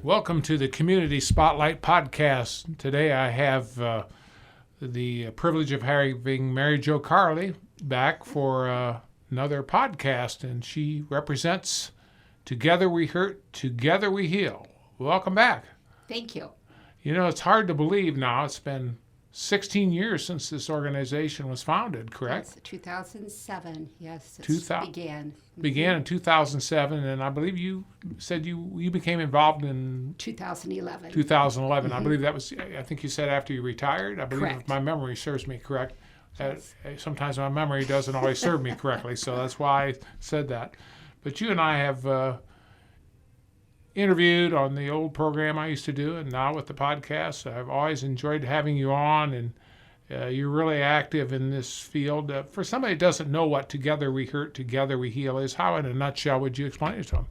Welcome to the Community Spotlight Podcast. Today I have the privilege of having Mary Jo Carle back for another podcast, and she represents Together We Hurt, Together We Heal. Welcome back. Thank you. You know, it's hard to believe now. It's been 16 years since this organization was founded, correct? Yes, 2007. Yes, began. Began in 2007, and I believe you said you became involved in 2011. 2011. I believe that was, I think you said after you retired. I believe Correct. if my memory serves me correct. Yes. Sometimes my memory doesn't always serve me correctly, so that's why I said that. But you and I have interviewed on the old program I used to do, and now with the podcast. I've always enjoyed having you on, and you're really active in this field. For somebody that doesn't know what Together We Hurt, Together We Heal is, how in a nutshell would you explain it to them?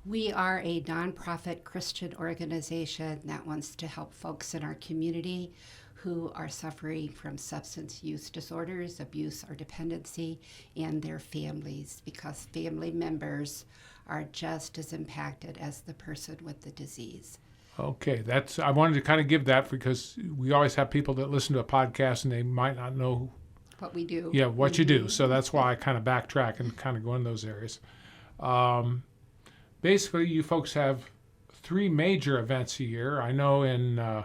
We are a nonprofit Christian organization that wants to help folks in our community who are suffering from substance use disorders, abuse, or dependency, and their families, because family members are just as impacted as the person with the disease. Okay, I wanted to kind of give that because we always have people that listen to a podcast and they might not know what we do. Yeah, what you do. So that's why I kind of backtrack and kind of go in those areas. Basically, you folks have 3 major events a year. I know in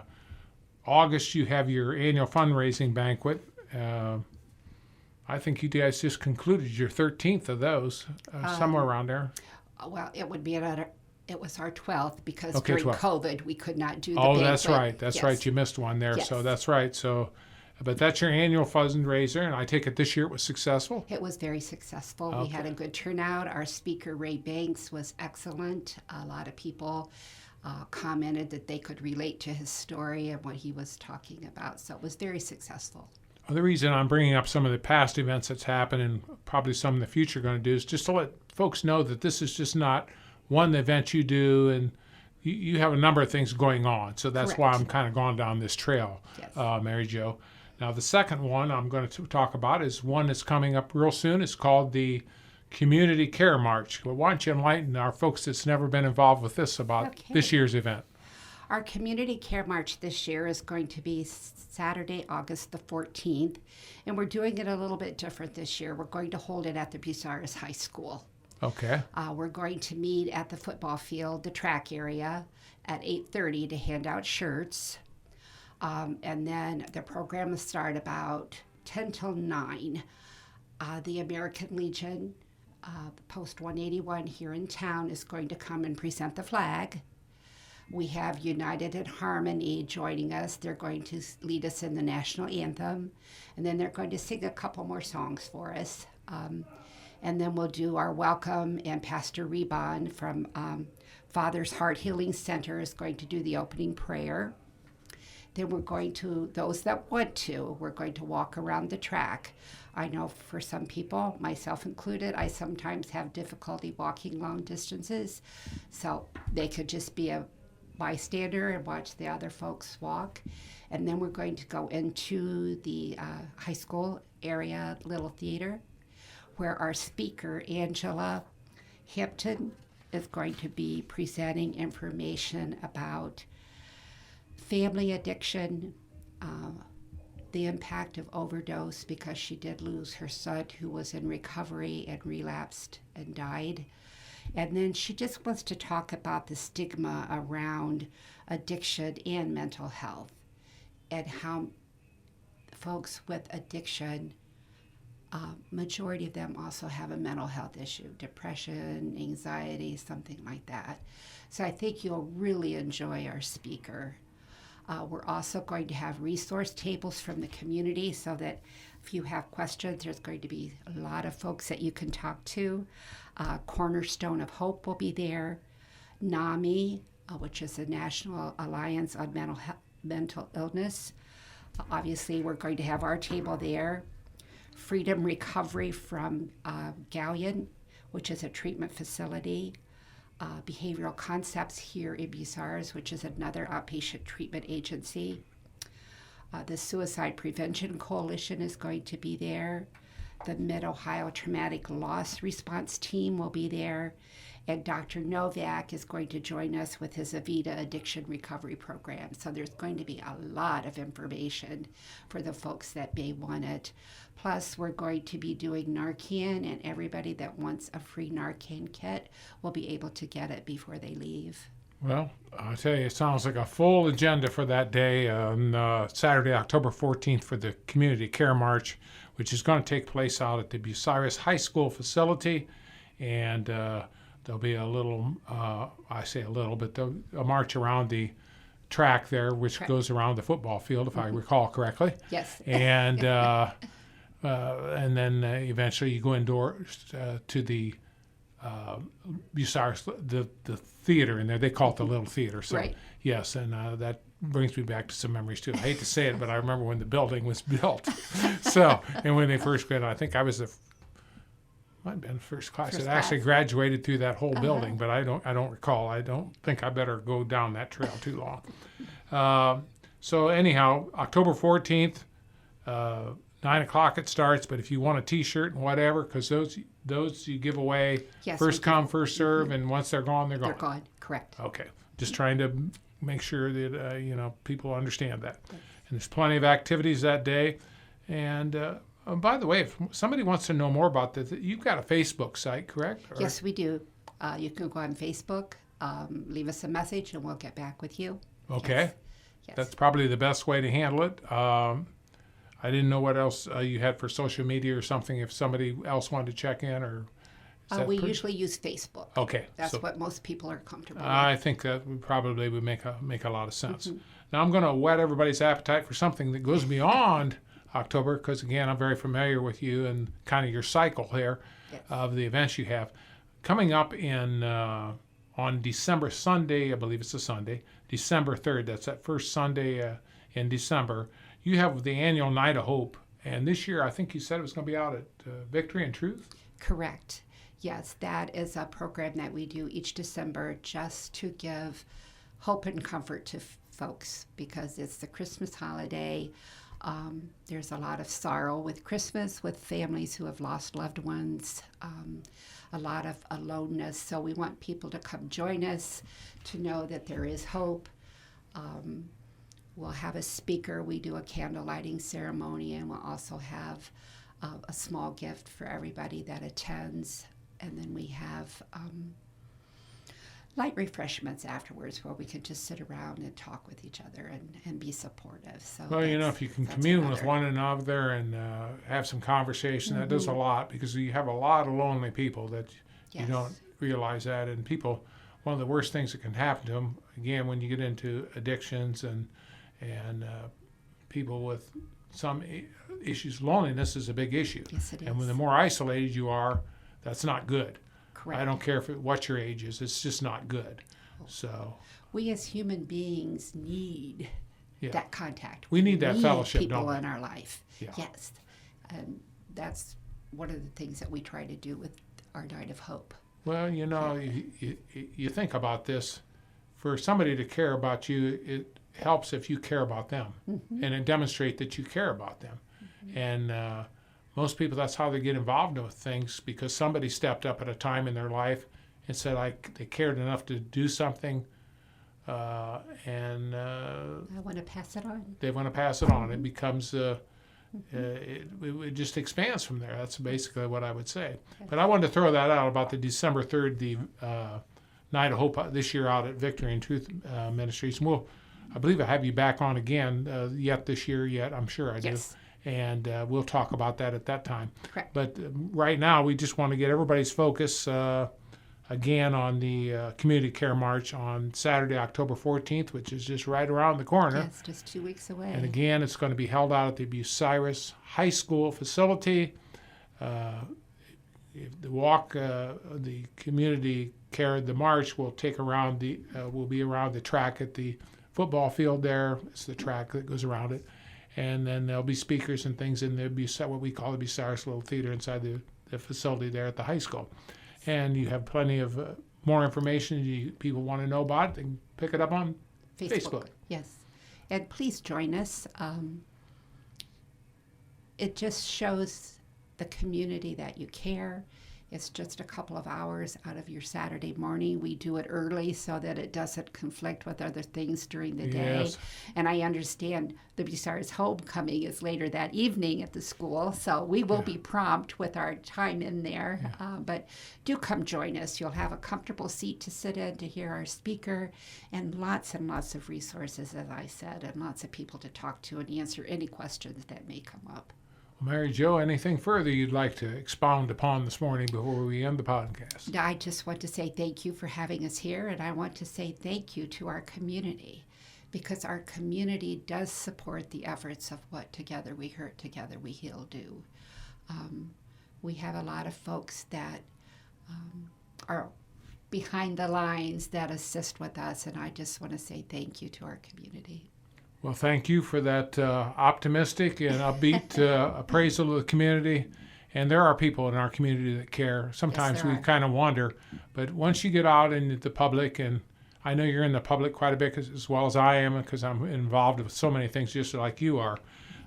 August you have your annual fundraising banquet. I think you guys just concluded your 13th of those, somewhere around there. Well, it would be it was our 12th because Okay, during 12th. COVID we could not do the Oh, banquet. that's right. That's Yes. right. You missed one there. Yes. So that's right. So, but that's your annual fundraiser, and I take it this year it was successful. It was very successful. We Okay. had a good turnout. Our speaker, Ray Banks, was excellent. A lot of people commented that they could relate to his story and what he was talking about. So it was very successful. Well, the reason I'm bringing up some of the past events that's happened and probably some in the future going to do is just to let folks know that this is just not one event you do, and you have a number of things going on. So that's why Correct. I'm kind of going down this trail, Yes. Mary Jo. Now, the second one I'm going to talk about is one that's coming up real soon. It's called the Community Care March. Well, why don't you enlighten our folks that's never been involved with this about this year's event? Our Community Care March this year is going to be Saturday, August the 14th, and we're doing it a little bit different this year. We're going to hold it at the Bucyrus High School. Okay. We're going to meet at the football field, the track area, at 8:30 to hand out shirts. And then the program will start about 10 till 9. The American Legion, Post 181 here in town, is going to come and present the flag. We have United in Harmony joining us. They're going to lead us in the national anthem, and then they're going to sing a couple more songs for us. And then we'll do our welcome, and Pastor Rebon from Father's Heart Healing Center is going to do the opening prayer. Then we're going to, those that want to, we're going to walk around the track. I know for some people, myself included, I sometimes have difficulty walking long distances, so they could just be a bystander and watch the other folks walk. And then we're going to go into the high school area little theater, where our speaker, Angela Hampton, is going to be presenting information about family addiction, the impact of overdose, because she did lose her son who was in recovery and relapsed and died. And then she just wants to talk about the stigma around addiction and mental health, and how folks with addiction, majority of them also have a mental health issue, depression, anxiety, something like that. So I think you'll really enjoy our speaker. We're also going to have resource tables from the community so that if you have questions, there's going to be a lot of folks that you can talk to. Cornerstone of Hope will be there. NAMI, which is the National Alliance on Mental Illness. Obviously, we're going to have our table there. Freedom Recovery from Galleon, which is a treatment facility. Behavioral Concepts here in Bucyrus, which is another outpatient treatment agency. The Suicide Prevention Coalition is going to be there. the Mid-Ohio Traumatic Loss Response Team will be there. And Dr. Novak is going to join us with his Avita Addiction Recovery Program. So there's going to be a lot of information for the folks that may want it. Plus, we're going to be doing Narcan, and everybody that wants a free Narcan kit will be able to get it before they leave. Well, I'll tell you, it sounds like a full agenda for that day on Saturday, October 14th for the Community Care March, which is going to take place out at the Bucyrus High School facility. And there'll be a little, I say a little, but a march around the track there, which goes around the football field, if I recall correctly. Yes. And then eventually you go indoors to the Bucyrus, the theater in there. They call it the Little Theater. So, right. Yes, and that brings me back to some memories too. I hate to say it, but I remember when the building was built. So, and when they first graduated, I think I was might have been first class. It actually graduated through that whole building, but I don't recall. I don't think I better go down that trail too long. So anyhow, October 14th, 9 o'clock it starts. But if you want a T-shirt and whatever, because those you give away first come, first serve, and once they're gone, they're gone. They're gone. Correct. Okay. Just trying to make sure that people understand that. And there's plenty of activities that day, and. By the way, if somebody wants to know more about this, you've got a Facebook site, correct? Or? Yes, we do. You can go on Facebook, leave us a message, and we'll get back with you. Okay. Yes. That's probably the best way to handle it. I didn't know what else you had for social media or something if somebody else wanted to check in. Or we usually use Facebook. Okay. That's what most people are comfortable with. I think that would make a lot of sense. Mm-hmm. Now I'm going to whet everybody's appetite for something that goes beyond October, because again, I'm very familiar with you and kind of your cycle here of the events you have. Coming up on December Sunday, I believe it's a Sunday, December 3rd, that's that first Sunday in December, you have the annual Night of Hope. And this year, I think you said it was going to be out at Victory and Truth? Correct. Yes, that is a program that we do each December just to give hope and comfort to folks, because it's the Christmas holiday. There's a lot of sorrow with Christmas, with families who have lost loved ones, a lot of aloneness. So we want people to come join us to know that there is hope. We'll have a speaker. We do a candle lighting ceremony, and we'll also have a small gift for everybody that attends. And then we have light refreshments afterwards where we can just sit around and talk with each other and be supportive. So well, if you can commune with one another and have some conversation, that does a lot, because you have a lot of lonely people that you don't realize that. And people, one of the worst things that can happen to them, again, when you get into addictions and people with some issues, loneliness is a big issue. Yes, it is. And when the more isolated you are, that's not good. Correct. I don't care what your age is; it's just not good. So we as human beings need that contact. We need that fellowship, people don't we? in our life. Yeah. Yes, and that's one of the things that we try to do with our Night of Hope. Well, you think about this. For somebody to care about you, it helps if you care about them, and it demonstrates that you care about them. And most people, that's how they get involved with things, because somebody stepped up at a time in their life and said they cared enough to do something, and I want to pass it on. They want to pass it on. It becomes it just expands from there. That's basically what I would say. But I wanted to throw that out about the December 3rd, the Night of Hope this year out at Victory and Truth Ministries. And I believe I have you back on again this year. I'm sure I do. Yes. And we'll talk about that at that time. Correct. But right now, we just want to get everybody's focus again on the Community Care March on Saturday, October 14th, which is just right around the corner. Yes, just 2 weeks away. And again, it's going to be held out at the Bucyrus High School facility. The walk, the community care, the march will take around will be around the track at the football field there. It's the track that goes around it. And then there'll be speakers and things in what we call the Bucyrus Little Theater inside the facility there at the high school. And you have plenty of more information people want to know about. They can pick it up on Facebook. Yes. And please join us. It just shows the community that you care. It's just a couple of hours out of your Saturday morning. We do it early so that it doesn't conflict with other things during the day. Yes. And I understand the Bucyrus homecoming is later that evening at the school, so we will be prompt with our time in there. But do come join us. You'll have a comfortable seat to sit in to hear our speaker, and lots of resources, as I said, and lots of people to talk to and answer any questions that may come up. Mary Jo, anything further you'd like to expound upon this morning before we end the podcast? I just want to say thank you for having us here, and I want to say thank you to our community, because our community does support the efforts of what Together We Hurt, Together We Heal do. We have a lot of folks that are behind the lines that assist with us, and I just want to say thank you to our community. Well, thank you for that optimistic and upbeat appraisal of the community. And there are people in our community that care. Sometimes Yes, there we are. kind of wonder, but once you get out into the public, and I know you're in the public quite a bit as well as I am, because I'm involved with so many things just like you are,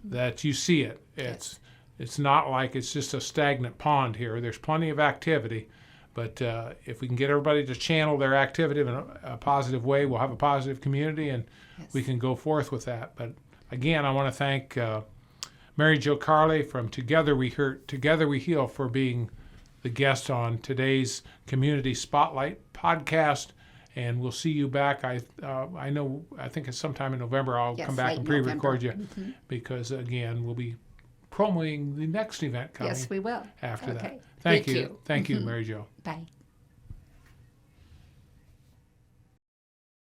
that you see it. It's not like it's just a stagnant pond here. There's plenty of activity, but if we can get everybody to channel their activity in a positive way, we'll have a positive community, and we can go forth with that. But again, I want to thank Mary Jo Carle from Together We Hurt, Together We Heal for being the guest on today's Community Spotlight podcast. And we'll see you back. I think it's sometime in November. I'll come back late and pre-record you November. because, again, we'll be promoting the next event coming Yes, we will. after Okay. that. Thank you. you. Thank you, Mary Jo. Bye.